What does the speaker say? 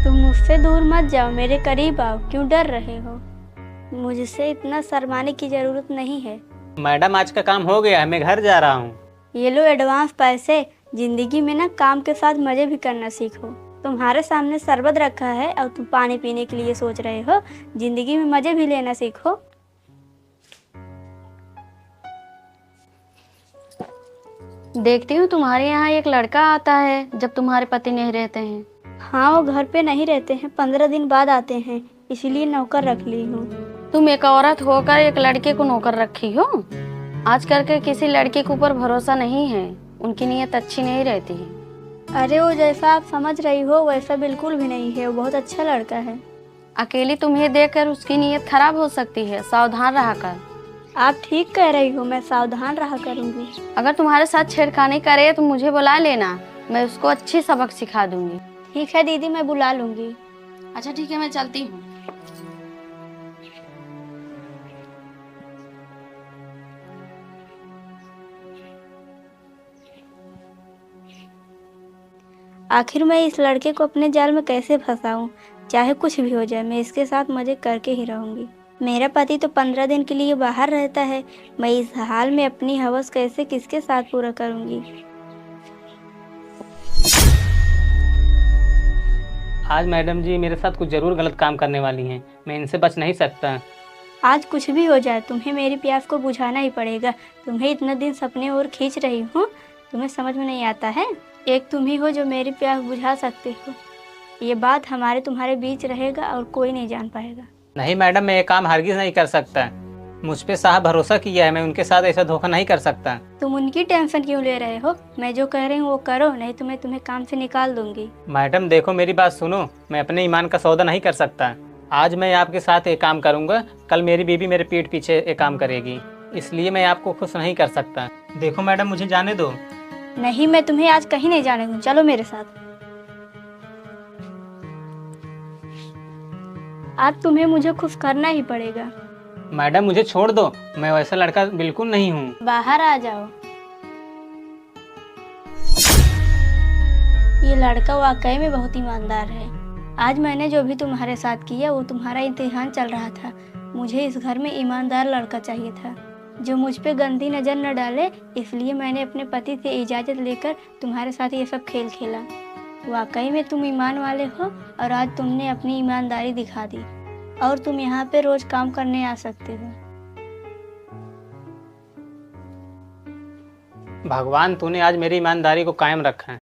तुम मुझसे दूर मत जाओ, मेरे करीब आओ। क्यों डर रहे हो? मुझसे इतना शर्माने की जरूरत नहीं है। मैडम आज का काम हो गया है, मैं घर जा रहा हूँ। ये लो एडवांस पैसे। जिंदगी में ना काम के साथ मजे भी करना सीखो। तुम्हारे सामने शरबत रखा है और तुम पानी पीने के लिए सोच रहे हो। जिंदगी में मजे भी लेना सीखो। देखती हूँ तुम्हारे यहाँ एक लड़का आता है जब तुम्हारे पति नहीं रहते हैं। हाँ, वो घर पे नहीं रहते हैं, 15 दिन बाद आते हैं, इसीलिए नौकर रख ली हूँ। तुम एक औरत होकर एक लड़के को नौकर रखी हो। आजकल के किसी लड़के के ऊपर भरोसा नहीं है, उनकी नीयत अच्छी नहीं रहती है। अरे वो जैसा आप समझ रही हो वैसा बिल्कुल भी नहीं है, वो बहुत अच्छा लड़का है। अकेली तुम्हें देखकर उसकी नीयत खराब हो सकती है, सावधान रहा कर। आप ठीक कह रही हो, मैं सावधान रहा करूँगी। अगर तुम्हारे साथ छेड़खानी करे तो मुझे बुला लेना, मैं उसको अच्छी सबक सिखा दूंगी। ठीक है दीदी, मैं बुला लूँगी। अच्छा ठीक है, मैं चलती हूँ। आखिर मैं इस लड़के को अपने जाल में कैसे फंसाऊं? चाहे कुछ भी हो जाए, मैं इसके साथ मजे करके ही रहूंगी। मेरा पति तो 15 दिन के लिए बाहर रहता है। मैं इस हाल में अपनी हवस कैसे किसके साथ पूरा करूंगी? आज मैडम जी मेरे साथ कुछ ज़रूर गलत काम करने वाली हैं, मैं इनसे बच नहीं सकता। आज कुछ भी हो जाए, तुम्हें मेरी प्यास को बुझाना ही पड़ेगा। तुम्हें इतना दिन सपने और खींच रही हूँ, तुम्हें समझ में नहीं आता है? एक तुम ही हो जो मेरी प्यास बुझा सकते हो। ये बात हमारे तुम्हारे बीच रहेगा और कोई नहीं जान पाएगा। नहीं मैडम, मैं ये काम हरगिज़ नहीं कर सकता। मुझ पे साहब भरोसा किया है, मैं उनके साथ ऐसा धोखा नहीं कर सकता। तुम उनकी टेंशन क्यों ले रहे हो? मैं जो कह रही हूँ वो करो, नहीं तो मैं तुम्हें काम से निकाल दूंगी। मैडम देखो मेरी बात सुनो, मैं अपने ईमान का सौदा नहीं कर सकता। आज मैं आपके साथ एक काम करूंगा, कल मेरी बीवी मेरे पीठ पीछे एक काम करेगी, इसलिए मैं आपको खुश नहीं कर सकता। देखो मैडम मुझे जाने दो। नहीं, मैं तुम्हें आज कहीं नहीं जाने दूँ, चलो मेरे साथ। आज तुम्हें मुझे खुश करना ही पड़ेगा। मैडम मुझे छोड़ दो, मैं वैसा लड़का बिल्कुल नहीं हूँ। बाहर आ जाओ। ये लड़का वाकई में बहुत ईमानदार है। आज मैंने जो भी तुम्हारे साथ किया वो तुम्हारा इम्तिहान चल रहा था। मुझे इस घर में ईमानदार लड़का चाहिए था जो मुझ पे गंदी नज़र न डाले, इसलिए मैंने अपने पति से इजाज़त लेकर तुम्हारे साथ ये सब खेल खेला। वाकई में तुम ईमान वाले हो और आज तुमने अपनी ईमानदारी दिखा दी और तुम यहाँ पे रोज काम करने आ सकते हो। भगवान तूने आज मेरी ईमानदारी को कायम रखा है।